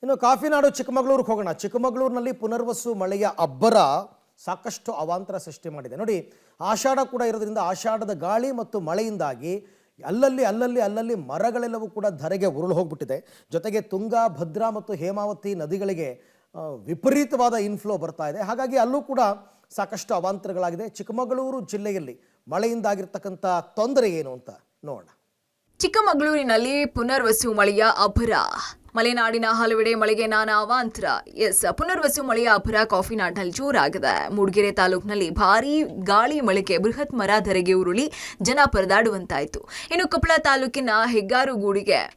ಇನ್ನು ಕಾಫಿನಾಡು ಚಿಕ್ಕಮಗಳೂರಿಗೆ ಹೋಗೋಣ. ಚಿಕ್ಕಮಗಳೂರಿನಲ್ಲಿ ಪುನರ್ವಸು ಮಳೆಯ ಅಬ್ಬರ ಸಾಕಷ್ಟು ಅವಾಂತರ ಸೃಷ್ಟಿ ಮಾಡಿದೆ. ನೋಡಿ, ಆಷಾಢ ಕೂಡ ಇರೋದ್ರಿಂದ ಆಷಾಢದ ಗಾಳಿ ಮತ್ತು ಮಳೆಯಿಂದಾಗಿ ಅಲ್ಲಲ್ಲಿ ಮರಗಳೆಲ್ಲವೂ ಕೂಡ ಧರೆಗೆ ಉರುಳು ಹೋಗ್ಬಿಟ್ಟಿದೆ. ಜೊತೆಗೆ ತುಂಗಾ, ಭದ್ರಾ ಮತ್ತು ಹೇಮಾವತಿ ನದಿಗಳಿಗೆ ವಿಪರೀತವಾದ ಇನ್ಫ್ಲೋ ಬರ್ತಾ ಇದೆ. ಹಾಗಾಗಿ ಅಲ್ಲೂ ಕೂಡ ಸಾಕಷ್ಟು ಅವಾಂತರಗಳಾಗಿದೆ. ಚಿಕ್ಕಮಗಳೂರು ಜಿಲ್ಲೆಯಲ್ಲಿ ಮಳೆಯಿಂದಾಗಿರ್ತಕ್ಕಂಥ ತೊಂದರೆ ಏನು ಅಂತ ನೋಡೋಣ. ಚಿಕ್ಕಮಗಳೂರಿನಲ್ಲಿ ಪುನರ್ವಸು ಮಳೆಯ ಅಬ್ಬರ. ಮಲೆನಾಡಿನ ಹಲವೆಡೆ ಮಳೆಗೆ ನಾನಾ ಅವಾಂತರ. ಪುನರ್ವಸು ಮಳೆಯ ಅಬ್ಬರ ಕಾಫಿನಾಡಿನಲ್ಲಿ ಜೋರಾಗಿದೆ. ಮೂಡಿಗೆರೆ ತಾಲೂಕಿನಲ್ಲಿ ಭಾರೀ ಗಾಳಿ ಮಳೆಗೆ ಬೃಹತ್ ಮರ ಧರೆಗೆ ಉರುಳಿ ಜನ ಪರದಾಡುವಂತಾಯಿತು. ಇನ್ನು ಕೊಪ್ಪಳ ತಾಲೂಕಿನ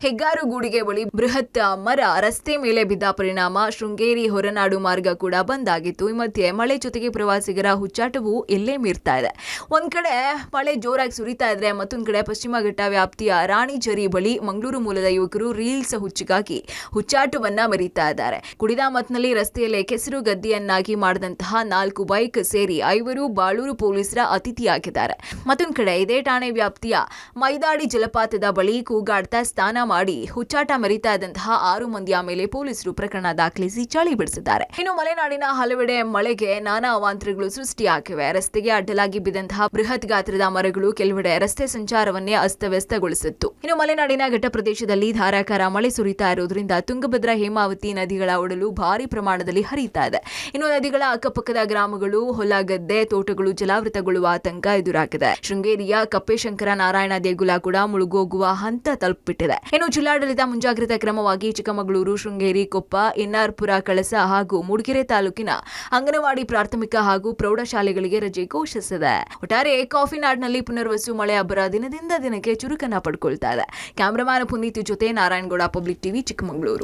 ಹೆಗ್ಗಾರುಗೂಡಿಗೆ ಬಳಿ ಬೃಹತ್ ಮರ ರಸ್ತೆ ಮೇಲೆ ಬಿದ್ದ ಪರಿಣಾಮ ಶೃಂಗೇರಿ ಹೊರನಾಡು ಮಾರ್ಗ ಕೂಡ ಬಂದ್ ಆಗಿತ್ತು. ಈ ಮಧ್ಯೆ ಮಳೆ ಜೊತೆಗೆ ಪ್ರವಾಸಿಗರ ಹುಚ್ಚಾಟವು ಎಲ್ಲೇ ಮೀರ್ತಾ ಇದೆ. ಒಂದ್ ಕಡೆ ಮಳೆ ಜೋರಾಗಿ ಸುರಿತಾ ಇದ್ರೆ, ಮತ್ತೊಂದ್ ಕಡೆ ಪಶ್ಚಿಮ ಘಟ್ಟ ವ್ಯಾಪ್ತಿಯ ರಾಣಿಜರಿ ಬಳಿ ಮಂಗಳೂರು ಮೂಲದ ಯುವಕರು ರೀಲ್ಸ್ ಹುಚ್ಚಿಗಾಗಿ ಹುಚ್ಚಾಟವನ್ನ ಮೆರೀತಾ ಇದ್ದಾರೆ. ಕುಡಿದ ಮತ್ನಲ್ಲಿ ರಸ್ತೆಯಲ್ಲೇ ಕೆಸರು ಗದ್ದೆಯನ್ನಾಗಿ ಮಾಡಿದಂತಹ 4 ಬೈಕ್ ಸೇರಿ 5 ಬಾಳೂರು ಪೊಲೀಸರ ಅತಿಥಿಯಾಗಿದ್ದಾರೆ. ಮತ್ತೊಂದು ಕಡೆ ಇದೇ ಠಾಣೆ ವ್ಯಾಪ್ತಿಯ ಮೈದಾಡಿ ಜಲಪಾತದ ಬಳಿ ಕೂಗಾಡ್ತಾ ಸ್ನಾನ ಮಾಡಿ ಹುಚ್ಚಾಟ ಮೆರೀತಾ ಇದ್ದಂತಹ 6 ಮಂದಿಯ ಮೇಲೆ ಪೊಲೀಸರು ಪ್ರಕರಣ ದಾಖಲಿಸಿ ಚಳಿ ಬಿಡಿಸಿದ್ದಾರೆ. ಇನ್ನು ಮಲೆನಾಡಿನ ಹಲವೆಡೆ ಮಳೆಗೆ ನಾನಾ ಅವಾಂತರಗಳು ಸೃಷ್ಟಿಯಾಗಿವೆ. ರಸ್ತೆಗೆ ಅಡ್ಡಲಾಗಿ ಬಿದ್ದಂತಹ ಬೃಹತ್ ಗಾತ್ರದ ಮರಗಳು ಕೆಲವೆಡೆ ರಸ್ತೆ ಸಂಚಾರವನ್ನೇ ಅಸ್ತವ್ಯಸ್ತಗೊಳಿಸಿತ್ತು. ಇನ್ನು ಮಲೆನಾಡಿನ ಘಟ್ಟ ಪ್ರದೇಶದಲ್ಲಿ ಧಾರಾಕಾರ ಮಳೆ ಸುರಿತಾ ಇರುವುದರಿಂದ ತುಂಗಭದ್ರಾ, ಹೇಮಾವತಿ ನದಿಗಳ ಒಡಲು ಭಾರಿ ಪ್ರಮಾಣದಲ್ಲಿ ಹರಿಯುತ್ತಾ ಇದೆ. ಇನ್ನು ನದಿಗಳ ಅಕ್ಕಪಕ್ಕದ ಗ್ರಾಮಗಳು, ಹೊಲ ಗದ್ದೆ, ತೋಟಗಳು ಜಲಾವೃತಗೊಳ್ಳುವ ಆತಂಕ ಎದುರಾಗಿದೆ. ಶೃಂಗೇರಿಯ ಕಪ್ಪೇಶಂಕರ ನಾರಾಯಣ ದೇಗುಲ ಕೂಡ ಮುಳುಗೋಗುವ ಹಂತ ತಲುಪಿಬಿಟ್ಟಿದೆ. ಇನ್ನು ಜಿಲ್ಲಾಡಳಿತ ಮುಂಜಾಗ್ರತಾ ಕ್ರಮವಾಗಿ ಚಿಕ್ಕಮಗಳೂರು, ಶೃಂಗೇರಿ, ಕೊಪ್ಪ, ಎನ್ಆರ್ಪುರ, ಕಳಸ ಹಾಗೂ ಮೂಡಿಗೆರೆ ತಾಲೂಕಿನ ಅಂಗನವಾಡಿ, ಪ್ರಾಥಮಿಕ ಹಾಗೂ ಪ್ರೌಢಶಾಲೆಗಳಿಗೆ ರಜೆ ಘೋಷಿಸಿದೆ. ಒಟ್ಟಾರೆ ಕಾಫಿನಾಡಿನಲ್ಲಿ ಪುನರ್ವಸು ಮಳೆ ಅಬ್ಬರ ದಿನದಿಂದ ದಿನಕ್ಕೆ ಚುರುಕನ್ನ ಪಡ್ಕೊಳ್ತಾ ಇದೆ. ಕ್ಯಾಮರಾಮನ್ ಪುನೀತ್ ಜೊತೆ ನಾರಾಯಣಗೌಡ, ಪಬ್ಲಿಕ್ ಟಿವಿ, ಚಿಕ್ಕಮಗಳೂರು.